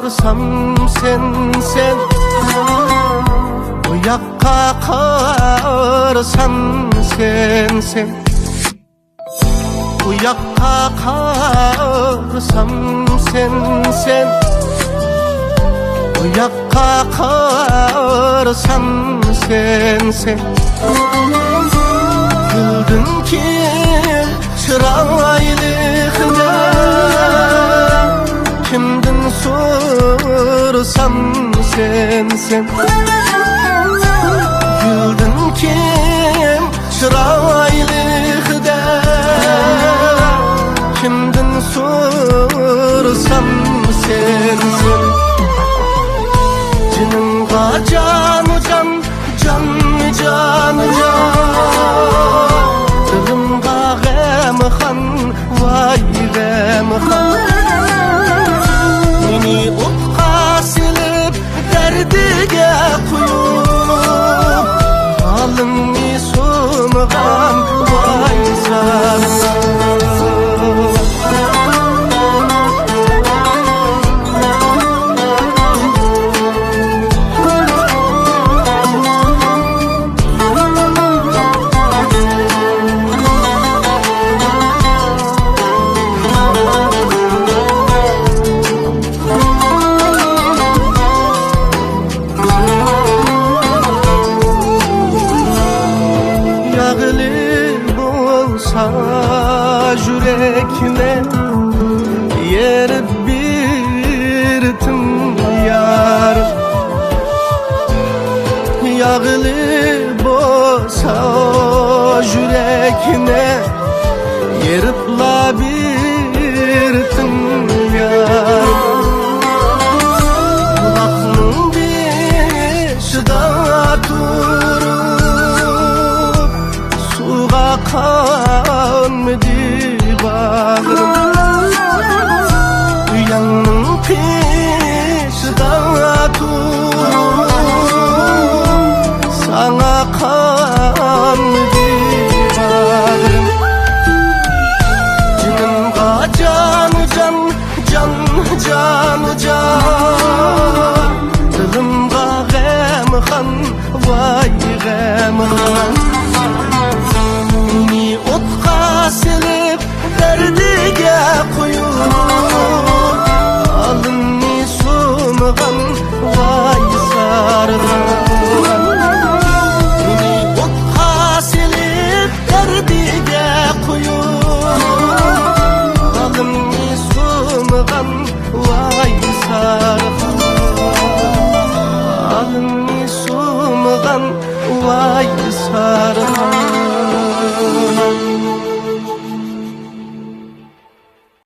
çağırsam sen o yakka karsam sen o yakka karsam sen o yakka karsam sen güldün ki çırağıylıkla kimden sorsam sen güldün ki çırağıylıkla kimden sorsam sen canımga canı can canı canı can dilimga gam han vay gam han meni o'tqa silib dardiga qo'yib halimni so'mg'am vay zalim yürekine yer birdim yar yağlı bolsa yürekine yeripla birdim yar kulağımın beşida durup suğa kanmedi bağrım uyanın